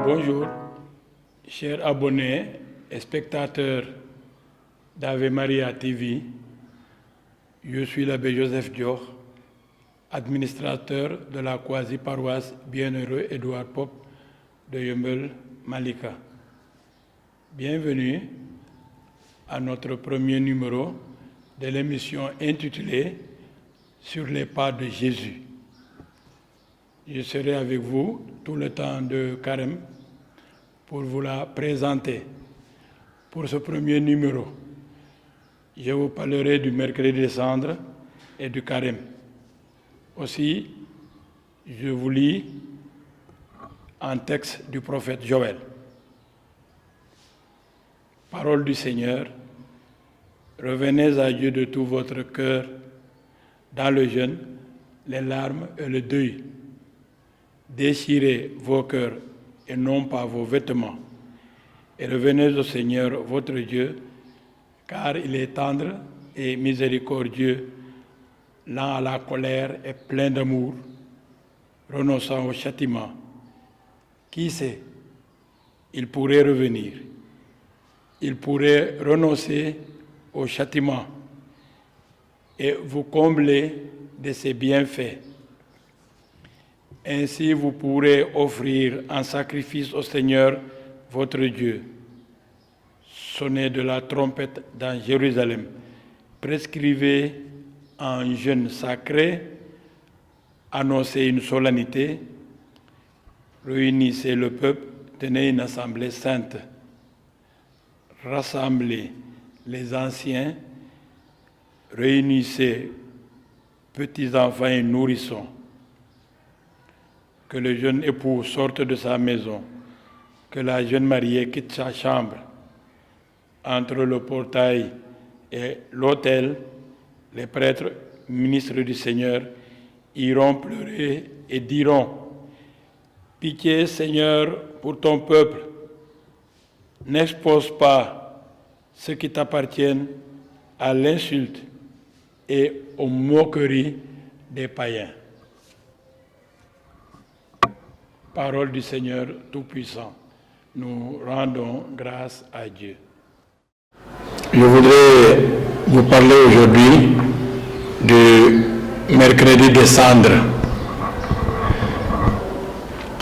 Bonjour, chers abonnés et spectateurs d'Ave Maria TV. Je suis l'abbé Joseph Dior, administrateur de la quasi-paroisse Bienheureux Édouard Pop de Yeumbeul Malika. Bienvenue à notre premier numéro de l'émission intitulée Sur les pas de Jésus. Je serai avec vous tout le temps de carême pour vous la présenter. Pour ce premier numéro, je vous parlerai du mercredi des cendres et du carême. Aussi, je vous lis un texte du prophète Joël. Parole du Seigneur, revenez à Dieu de tout votre cœur, dans le jeûne, les larmes et le deuil. Déchirez vos cœurs et non pas vos vêtements. Et revenez au Seigneur votre Dieu, car il est tendre et miséricordieux, lent à la colère et plein d'amour, renonçant au châtiment. Qui sait, il pourrait revenir. Il pourrait renoncer au châtiment et vous combler de ses bienfaits. Ainsi, vous pourrez offrir un sacrifice au Seigneur, votre Dieu. Sonnez de la trompette dans Jérusalem. Prescrivez un jeûne sacré. Annoncez une solennité. Réunissez le peuple. Tenez une assemblée sainte. Rassemblez les anciens. Réunissez petits-enfants et nourrissons. Que le jeune époux sorte de sa maison, que la jeune mariée quitte sa chambre. Entre le portail et l'autel, les prêtres, ministres du Seigneur, iront pleurer et diront « Pitié, Seigneur, pour ton peuple, n'expose pas ceux qui t'appartiennent à l'insulte et aux moqueries des païens. » Parole du Seigneur Tout-Puissant. Nous rendons grâce à Dieu. Je voudrais vous parler aujourd'hui du mercredi des cendres.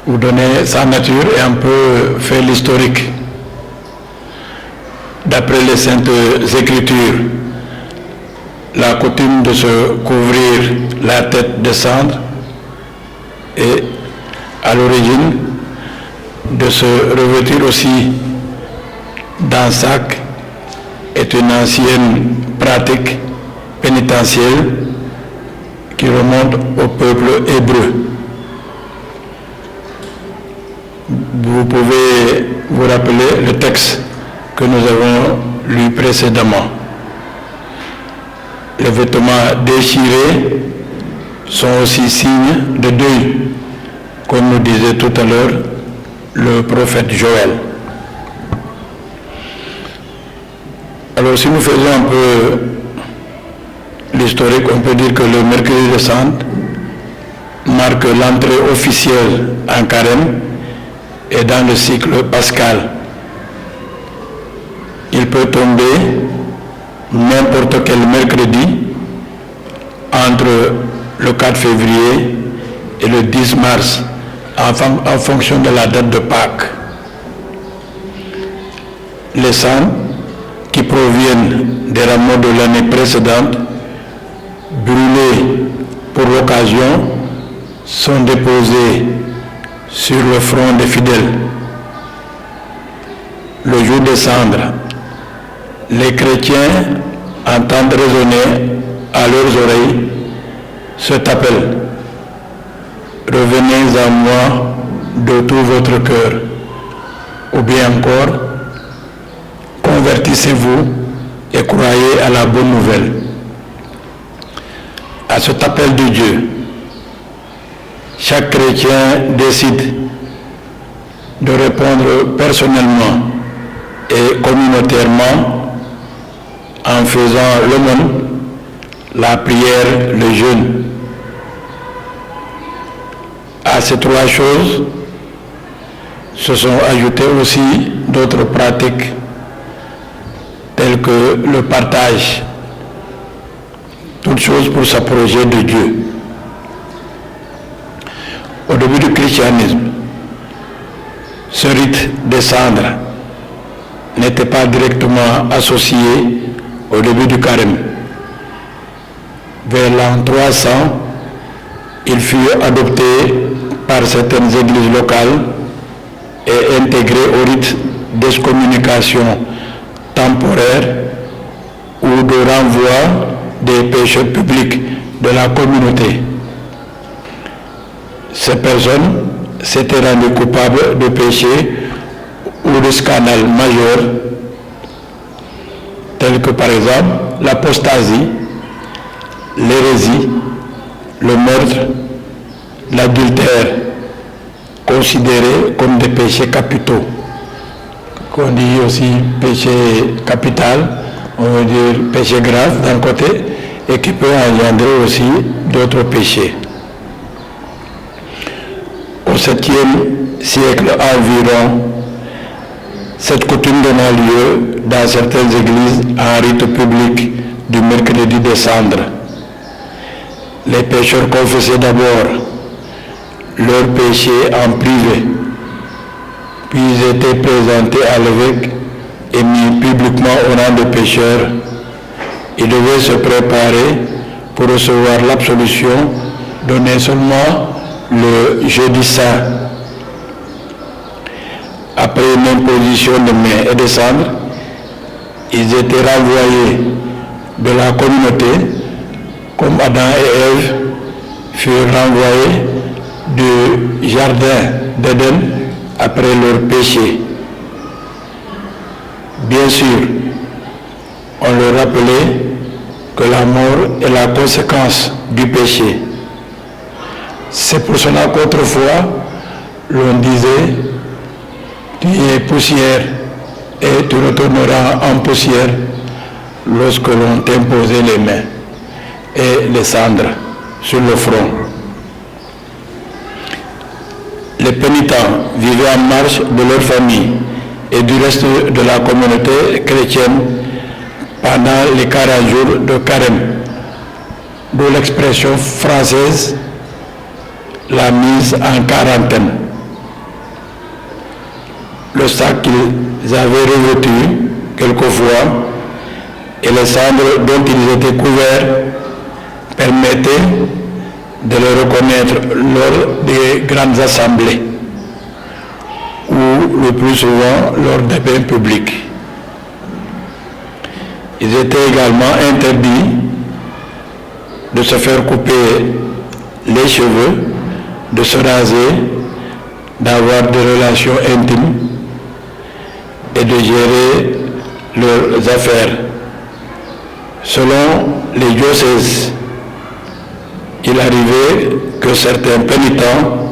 Vous donner sa nature et un peu faire l'historique. D'après les Saintes Écritures, la coutume de se couvrir la tête de cendre est à l'origine de se revêtir aussi d'un sac est une ancienne pratique pénitentielle qui remonte au peuple hébreu. Vous pouvez vous rappeler le texte que nous avons lu précédemment. Les vêtements déchirés sont aussi signes de deuil, comme nous disait tout à l'heure le prophète Joël. Alors si nous faisons un peu l'historique, on peut dire que le mercredi de Cendres marque l'entrée officielle en carême et dans le cycle pascal. Il peut tomber n'importe quel mercredi entre le 4 février et le 10 mars, en fonction de la date de Pâques. Les cendres qui proviennent des rameaux de l'année précédente, brûlés pour l'occasion, sont déposés sur le front des fidèles. Le jour des cendres, les chrétiens entendent résonner à leurs oreilles cet appel. Revenez à moi de tout votre cœur, ou bien encore, convertissez-vous et croyez à la bonne nouvelle. À cet appel de Dieu, chaque chrétien décide de répondre personnellement et communautairement en faisant l'aumône, la prière, le jeûne. À ces trois choses se sont ajoutées aussi d'autres pratiques telles que le partage, toutes choses pour s'approcher de Dieu. Au début du christianisme, ce rite des cendres n'était pas directement associé au début du carême. Vers l'an 300, il fut adopté par certaines églises locales et intégré au rite d'excommunication temporaire ou de renvoi des pécheurs publics de la communauté. Ces personnes s'étaient rendues coupables de péchés ou de scandales majeurs, tels que par exemple l'apostasie, l'hérésie, le meurtre, l'adultère, considérés comme des péchés capitaux. Qu'on dit aussi péché capital, on veut dire péché grave d'un côté, et qui peut engendrer aussi d'autres péchés. Au 7e siècle environ, cette coutume donna lieu dans certaines églises à un rite public du mercredi des cendres. Les pécheurs confessaient d'abord leurs péchés en privé, puis ils étaient présentés à l'évêque et mis publiquement au rang de pécheurs. Ils devaient se préparer pour recevoir l'absolution donnée seulement le jeudi saint. Après une imposition de mains et de cendres, ils étaient renvoyés de la communauté, comme Adam et Ève furent renvoyés du jardin d'Éden après leur péché. Bien sûr, on leur rappelait que la mort est la conséquence du péché. C'est pour cela qu'autrefois, l'on disait « Tu es poussière et tu retourneras en poussière » lorsque l'on t'imposait les mains et les cendres sur le front. Les pénitents vivaient en marge de leur famille et du reste de la communauté chrétienne pendant les 40 jours de carême, d'où l'expression française la mise en quarantaine. Le sac qu'ils avaient revêtu quelquefois et les cendres dont ils étaient couverts permettaient de les reconnaître lors des grandes assemblées ou le plus souvent lors des bains publics. Il était également interdit de se faire couper les cheveux, de se raser, d'avoir des relations intimes et de gérer leurs affaires. Selon les diocèses, il arrivait que certains pénitents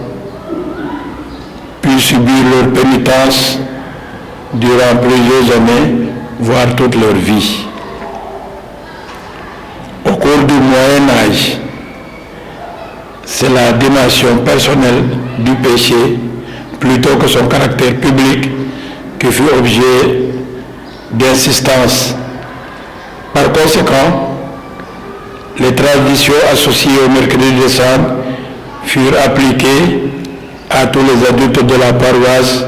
puissent subir leur pénitence durant plusieurs années, voire toute leur vie. Au cours du Moyen Âge, c'est la dimension personnelle du péché plutôt que son caractère public qui fut objet d'insistance. Par conséquent, les traditions associées au mercredi des cendres furent appliquées à tous les adultes de la paroisse,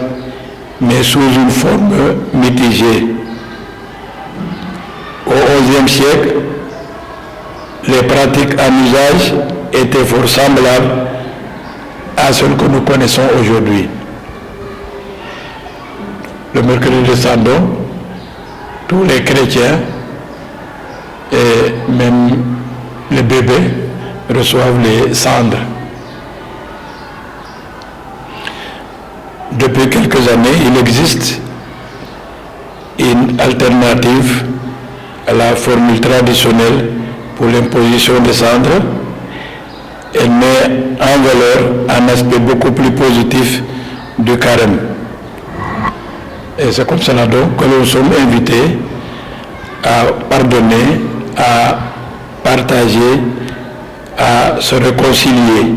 mais sous une forme mitigée. Au XIe siècle, les pratiques en usage étaient fort semblables à celles que nous connaissons aujourd'hui. Le mercredi des cendres, tous les chrétiens et même les bébés reçoivent les cendres. Depuis quelques années, il existe une alternative à la formule traditionnelle pour l'imposition des cendres. Elle met en valeur un aspect beaucoup plus positif du carême. Et c'est comme cela donc que nous sommes invités à pardonner, à partager, à se réconcilier.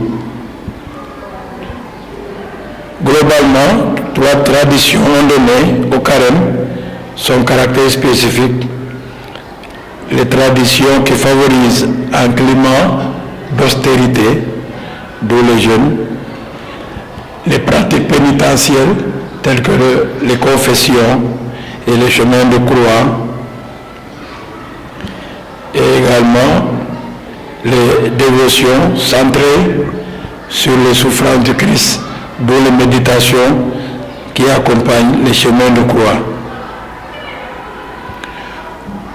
Globalement, trois traditions ont donné au carême son caractère spécifique. Les traditions qui favorisent un climat d'austérité, d'où les jeûnes, les pratiques pénitentielles telles que les confessions et les chemins de croix, et également les dévotions centrées sur les souffrances du Christ, d'où les méditations qui accompagnent les chemins de croix.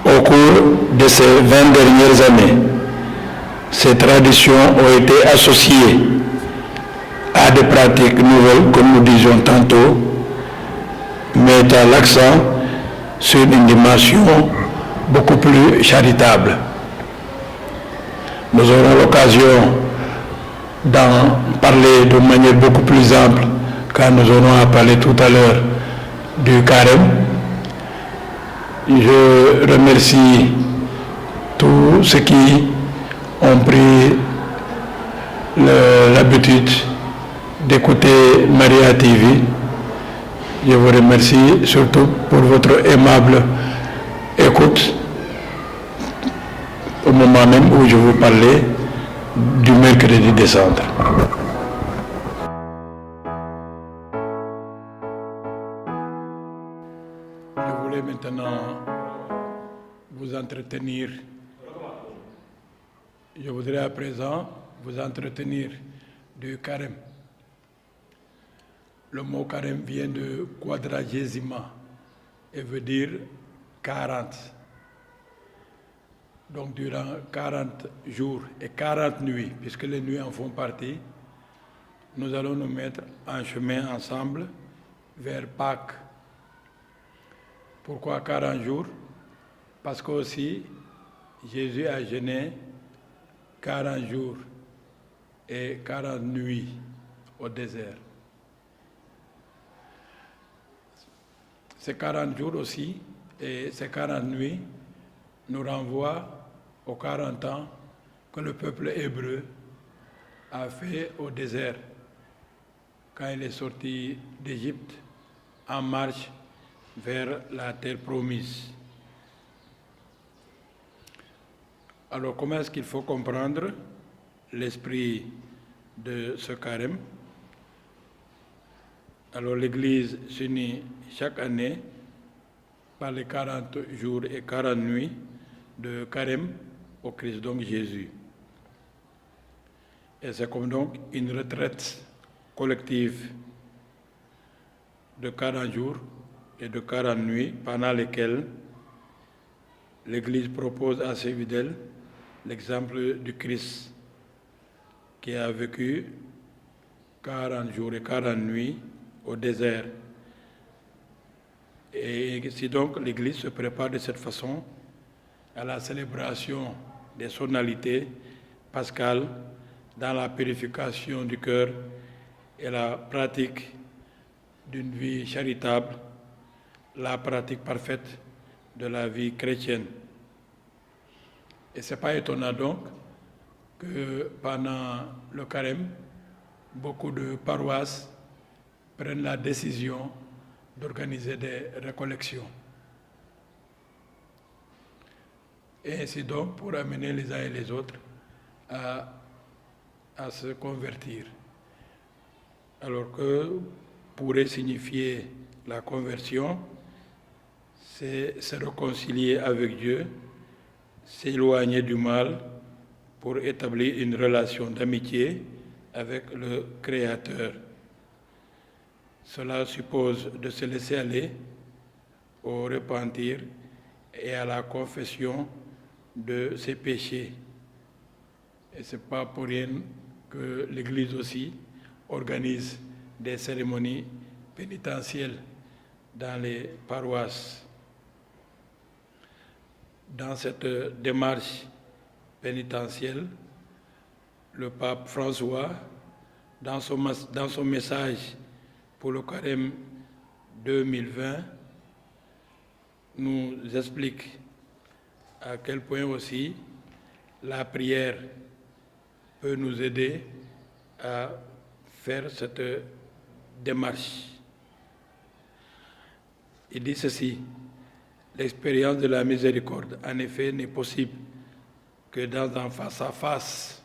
Au cours de ces 20 dernières années, ces traditions ont été associées à des pratiques nouvelles, comme nous disions tantôt, mettant l'accent sur une dimension beaucoup plus charitable. Nous aurons l'occasion d'en parler de manière beaucoup plus ample quand nous aurons à parler tout à l'heure du carême. Je remercie tous ceux qui ont pris l'habitude d'écouter Maria TV. Je vous remercie surtout pour votre aimable écoute au moment même où je vous parlais du mercredi des Cendres. Je voulais maintenant vous entretenir. Je voudrais à présent vous entretenir du carême. Le mot carême vient de quadragésima et veut dire 40. Donc durant 40 jours et 40 nuits, puisque les nuits en font partie, nous allons nous mettre en chemin ensemble vers Pâques. Pourquoi 40 jours? Parce qu'aussi Jésus a jeûné 40 jours et 40 nuits au désert. Ces 40 jours aussi et ces 40 nuits nous renvoient aux 40 ans que le peuple hébreu a fait au désert quand il est sorti d'Égypte en marche vers la terre promise. Alors comment est-ce qu'il faut comprendre l'esprit de ce carême? Alors l'Église s'unit chaque année par les 40 jours et 40 nuits de carême au Christ, donc Jésus. Et c'est comme donc une retraite collective de 40 jours et de 40 nuits pendant lesquelles l'Église propose à ses fidèles l'exemple du Christ qui a vécu 40 jours et 40 nuits au désert. Et si donc l'Église se prépare de cette façon à la célébration des sonalités pascales dans la purification du cœur et la pratique d'une vie charitable, la pratique parfaite de la vie chrétienne. Et ce n'est pas étonnant donc que pendant le carême, beaucoup de paroisses prennent la décision d'organiser des récollections. Et ainsi donc pour amener les uns et les autres à se convertir. Alors que pourrait signifier la conversion, c'est se réconcilier avec Dieu, s'éloigner du mal pour établir une relation d'amitié avec le Créateur. Cela suppose de se laisser aller au repentir et à la confession de ses péchés. Et ce n'est pas pour rien que l'Église aussi organise des cérémonies pénitentielles dans les paroisses. Dans cette démarche pénitentielle, le pape François, dans son message pour le carême 2020, nous explique à quel point aussi la prière peut nous aider à faire cette démarche. Il dit ceci: l'expérience de la miséricorde, en effet, n'est possible que dans un face-à-face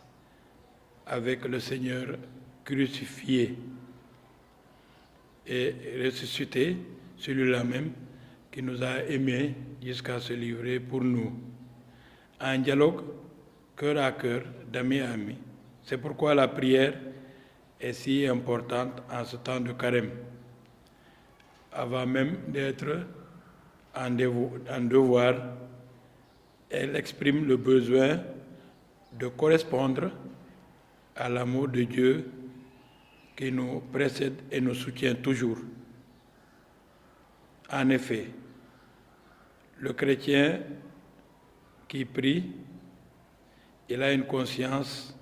avec le Seigneur crucifié et ressuscité, celui-là même qui nous a aimés jusqu'à se livrer pour nous. Un dialogue cœur à cœur, d'ami à ami. C'est pourquoi la prière est si importante en ce temps de carême. Avant même d'être en devoir, elle exprime le besoin de correspondre à l'amour de Dieu qui nous précède et nous soutient toujours. En effet, le chrétien qui prie, il a une conscience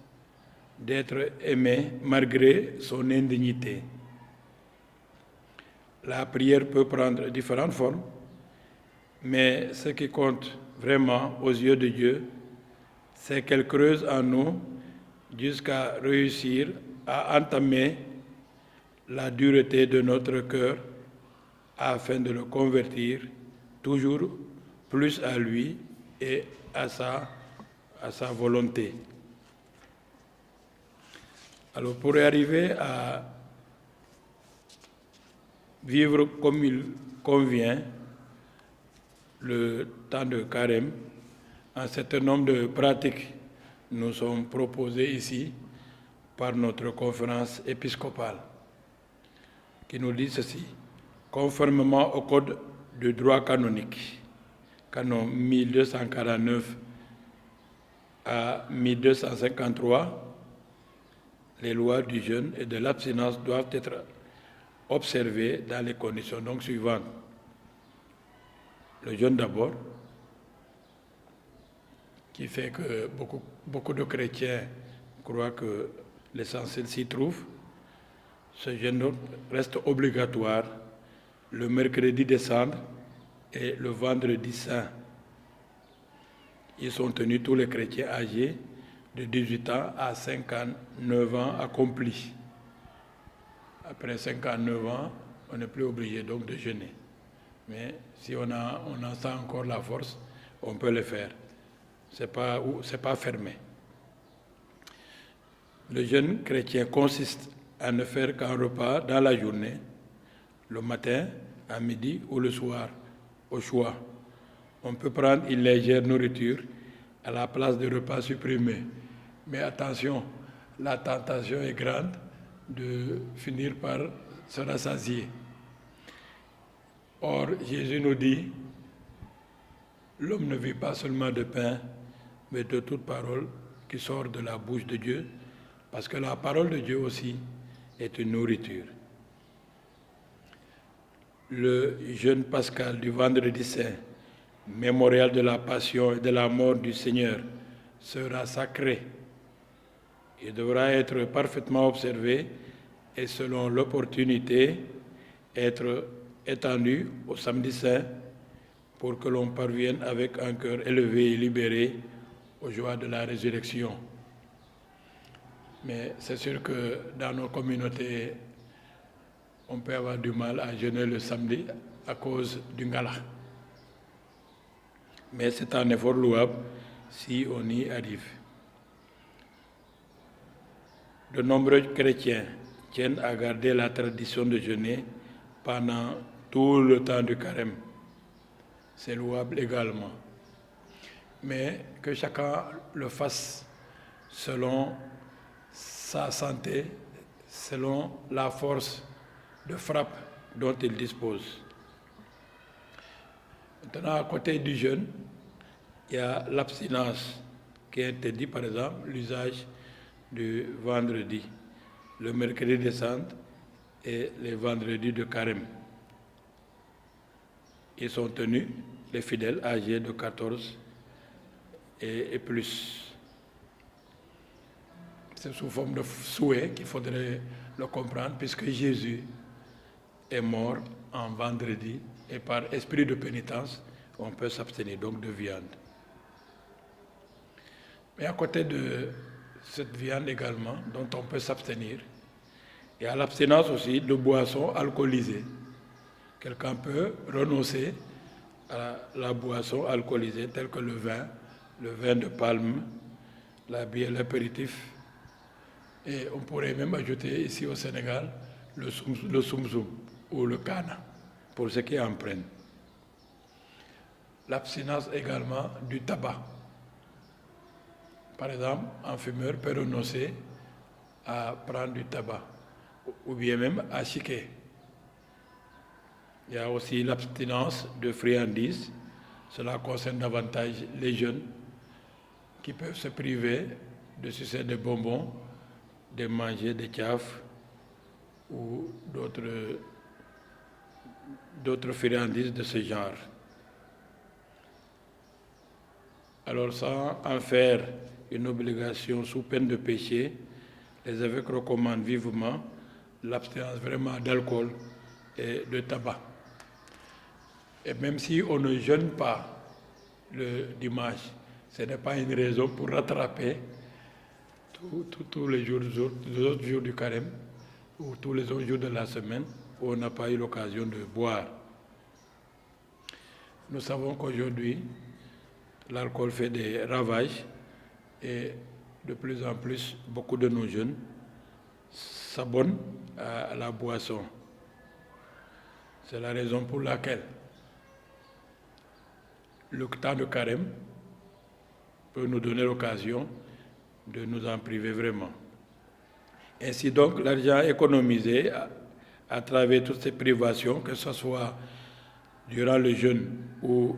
d'être aimé malgré son indignité. La prière peut prendre différentes formes, mais ce qui compte vraiment aux yeux de Dieu, c'est qu'elle creuse en nous jusqu'à réussir à entamer la dureté de notre cœur afin de le convertir toujours plus à lui et à sa volonté. Alors pour arriver à vivre comme il convient le temps de carême, un certain nombre de pratiques nous sont proposées ici par notre conférence épiscopale, qui nous dit ceci: conformément au code de droit canonique, canon 1249 à 1253, les lois du jeûne et de l'abstinence doivent être observées dans les conditions donc suivantes. Le jeûne d'abord, qui fait que beaucoup de chrétiens croient que l'essentiel s'y trouve. Ce jeûne reste obligatoire le mercredi des Cendres et le vendredi saint. Ils sont tenus tous les chrétiens âgés de 18 ans à 59 ans accomplis. Après 59 ans, on n'est plus obligé donc de jeûner. Mais si on en sent encore la force, on peut le faire. C'est pas fermé. Le jeûne chrétien consiste à ne faire qu'un repas dans la journée, le matin, à midi ou le soir, au choix. On peut prendre une légère nourriture à la place de repas supprimés. Mais attention, la tentation est grande de finir par se rassasier. Or, Jésus nous dit, l'homme ne vit pas seulement de pain, mais de toute parole qui sort de la bouche de Dieu, parce que la parole de Dieu aussi est une nourriture. Le jeûne pascal du vendredi saint, mémorial de la passion et de la mort du Seigneur, sera sacré. Il devra être parfaitement observé et selon l'opportunité être étendu au samedi saint pour que l'on parvienne avec un cœur élevé et libéré aux joies de la résurrection. Mais c'est sûr que dans nos communautés, on peut avoir du mal à jeûner le samedi à cause du ngala. Mais c'est un effort louable si on y arrive. De nombreux chrétiens tiennent à garder la tradition de jeûner pendant tout le temps du carême. C'est louable également. Mais que chacun le fasse selon sa santé, selon la force de frappe dont il dispose. Maintenant, à côté du jeûne, il y a l'abstinence qui interdit, par exemple, l'usage du vendredi, le mercredi des Cendres et les vendredis de carême. Ils sont tenus, les fidèles âgés de 14 et plus. C'est sous forme de souhait qu'il faudrait le comprendre, puisque Jésus est mort en vendredi et par esprit de pénitence, on peut s'abstenir donc de viande. Mais à côté de cette viande également, dont on peut s'abstenir, il y a l'abstinence aussi de boissons alcoolisées. quelqu'un peut renoncer à la boisson alcoolisée telle que le vin de palme, la bière, l'apéritif. Et on pourrait même ajouter ici au Sénégal le soum-soum ou le kana, pour ceux qui en prennent. L'abstinence également du tabac. Par exemple, un fumeur peut renoncer à prendre du tabac, ou bien même à chiquer. Il y a aussi l'abstinence de friandises. Cela concerne davantage les jeunes qui peuvent se priver de sucer des bonbons, de manger des tchafs ou d'autres friandises de ce genre. Alors, sans en faire une obligation sous peine de péché, les évêques recommandent vivement l'abstinence vraiment d'alcool et de tabac. Et même si on ne jeûne pas le dimanche, ce n'est pas une raison pour rattraper tous les autres jours du carême ou tous les autres jours de la semaine où on n'a pas eu l'occasion de boire. Nous savons qu'aujourd'hui, l'alcool fait des ravages et de plus en plus, beaucoup de nos jeunes s'abonnent à la boisson. C'est la raison pour laquelle le temps de carême peut nous donner l'occasion de nous en priver vraiment. Ainsi donc, l'argent économisé à travers toutes ces privations, que ce soit durant le jeûne ou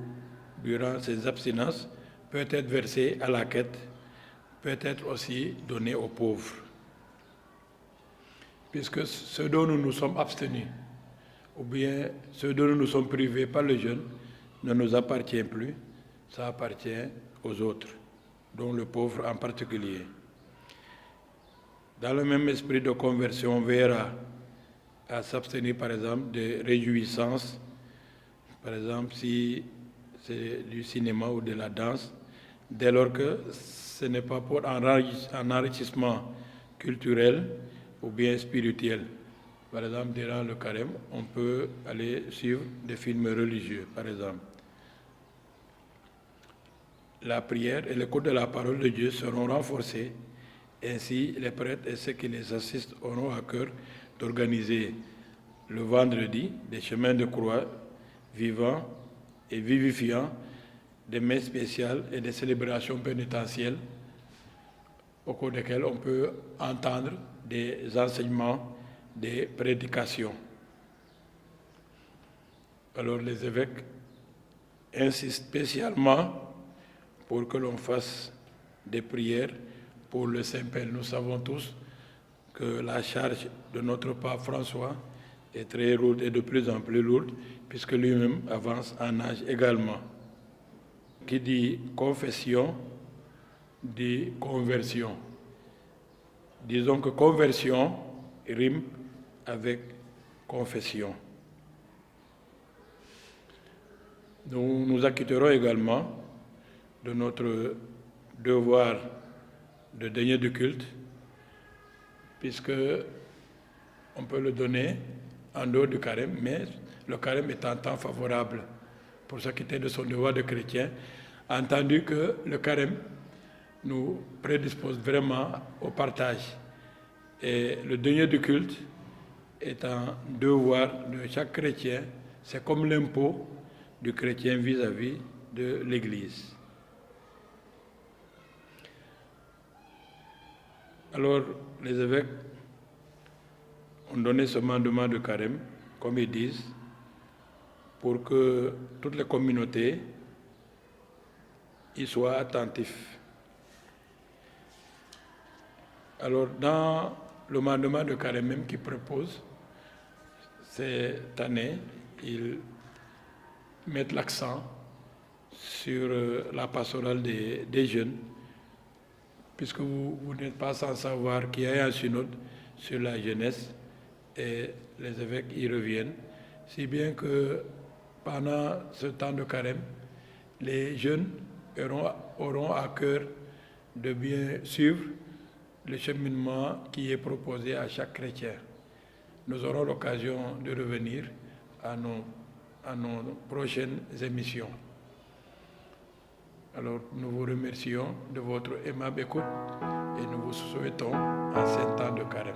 durant ces abstinences, peut être versé à la quête, peut être aussi donné aux pauvres. Puisque ce dont nous nous sommes abstenus, ou bien ce dont nous nous sommes privés par le jeûne, ne nous appartient plus, ça appartient aux autres, dont le pauvre en particulier. Dans le même esprit de conversion, on verra à s'abstenir par exemple de réjouissances, par exemple si c'est du cinéma ou de la danse, dès lors que ce n'est pas pour un enrichissement culturel ou bien spirituel. Par exemple, durant le carême, on peut aller suivre des films religieux, par exemple. La prière et l'écoute de la parole de Dieu seront renforcés. Ainsi, les prêtres et ceux qui les assistent auront à cœur d'organiser le vendredi des chemins de croix vivants et vivifiants, des messes spéciales et des célébrations pénitentielles au cours desquelles on peut entendre des enseignements, des prédications. Alors les évêques insistent spécialement pour que l'on fasse des prières pour le Saint-Père. Nous savons tous que la charge de notre pape François est très lourde et de plus en plus lourde, puisque lui-même avance en âge également. Qui dit confession, dit conversion. Disons que conversion rime avec confession. Nous nous acquitterons également de notre devoir de denier de culte, puisque on peut le donner en dehors du carême, mais le carême est un temps favorable pour s'acquitter de son devoir de chrétien, entendu que le carême nous prédispose vraiment au partage. Et le denier de culte est un devoir de chaque chrétien, c'est comme l'impôt du chrétien vis-à-vis de l'Église. Alors, les évêques ont donné ce mandement de carême, comme ils disent, pour que toutes les communautés y soient attentifs. Alors, dans le mandement de carême même qu'ils proposent, cette année, ils mettent l'accent sur la pastorale des jeunes, puisque vous n'êtes pas sans savoir qu'il y a un synode sur la jeunesse et les évêques y reviennent, si bien que pendant ce temps de carême, les jeunes auront à cœur de bien suivre le cheminement qui est proposé à chaque chrétien. Nous aurons l'occasion de revenir à nos prochaines émissions. Alors, nous vous remercions de votre aimable écoute et nous vous souhaitons un saint temps de carême.